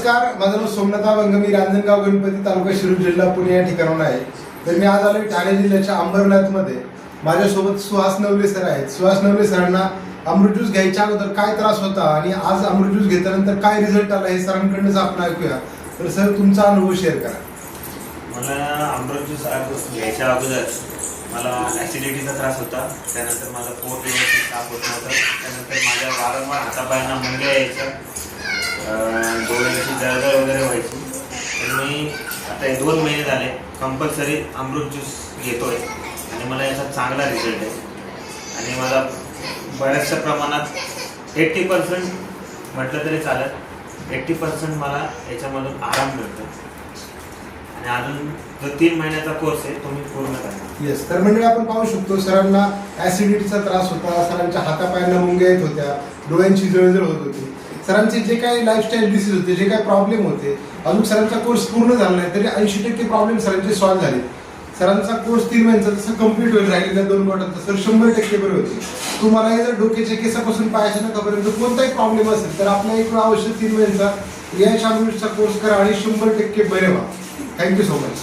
नमस्कार, माझं नाव सोमनाथ वंगमी, रांजणगाव गणपती, तालुका शिरूर, जिल्हा पुणे या ठिकाणाहून आहे. तर मी आज आलोय ठाणे जिल्ह्याच्या अंबरनाथमध्ये. माझ्यासोबत सुहास नवले सर आहेत. सुहास नवले सरांना अमृत ज्यूस घ्यायच्या अगोदर काय त्रास होता आणि आज अमृत ज्यूस घेतल्यानंतर काय रिझल्ट आला हे सरांकडूनच आपण ऐकूया. तर सर, तुमचा अनुभव शेअर करा. मला अमृत ज्यूस घ्यायच्या अगोदर मला ॲसिडिटीचा त्रास होता. त्यानंतर माझा पोट व्यवस्थित साफ होत नव्हतं. त्यानंतर माझ्या वारंवार हातापायांना मुंग्या यायच्या, डोळ्याची जळजळ वगैरे व्हायची. तर मी आता 2 महिने झाले कंपल्सरी अमृत ज्यूस घेतोय आणि मला याचा चांगला रिझल्ट आहे. आणि मला बऱ्याचशा प्रमाणात 80% म्हटलं तरी चालत, 80% मला याच्यामधून आराम मिळतो. आणि अजून जो 3 महिन्याचा कोर्स आहे तो मी पूर्ण करणार. येस, तर मंडळी आपण पाहू शकतो सरांना ॲसिडिटीचा त्रास होता, सरांच्या हातापायांना मुंग्या येत होत्या, डोळ्यांची जळजळ होत होती. सरांचे जे काही लाईफस्टाईल डिसीज होते, जे काही प्रॉब्लेम होते, अजून सरांचा कोर्स पूर्ण झाला नाही तरी 80% प्रॉब्लेम सरांचे सॉल्व्ह झाले. सरांचा कोर्स 3 महिन्याचा जसं कम्प्लीट होईल राहिलेल्या 2 क्वार्टरचा सर 100% बरे होते. तुम्हाला जर डोक्याच्या केसापासून पायाच्या नखापर्यंत कोणताही प्रॉब्लेम असेल तर आपला एक अवश्य 3 महिन्याचा या अमृतचा कोर्स करा आणि 100% बरे व्हा. Thank you so much.